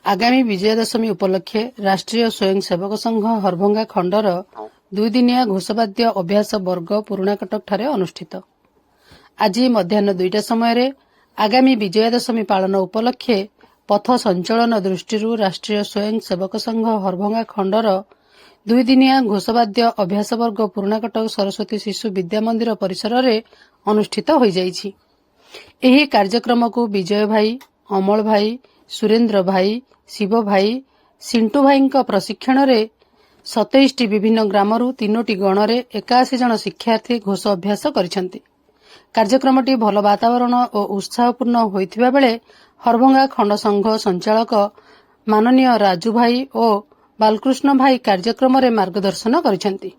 आगामी विजयादशमी उपलक्षे राष्ट्रीय स्वयंसेवक संघ हरभंगा खंडर दुईदिनिया घोषवाद्य अभ्यास वर्ग पुराणाकटक अनुष्ठित। आज मध्याह 2टा समय आगामी विजयादशमी पालन उपलक्षे पथ संचलन दृष्टि राष्ट्रीय स्वयंसेवक संघ हरभंगा खंडर दुईदिनिया घोषवाद्य अभ्यास वर्ग पुराणाकटक सरस्वती शिशु विद्या मंदिर परिसर में अनुष्ठित हो जाइछि। एही कार्यक्रम को विजय भाई, अमल भाई, सुरेन्द्र भाई, शिव भाई, सिंटू भाई प्रशिक्षण में 27टी विभिन्न ग्रामरू 3टी गणरे 81 जन शिक्षार्थी घोष अभ्यास करिसेंति। कार्यक्रमटी भल वातावरण और उत्साहपूर्ण होइथिबा बेले हरभंगा खंड संघ संचालक माननीय राजू भाई और बालकृष्ण भाई कार्यक्रम में मार्गदर्शन करिसेंति।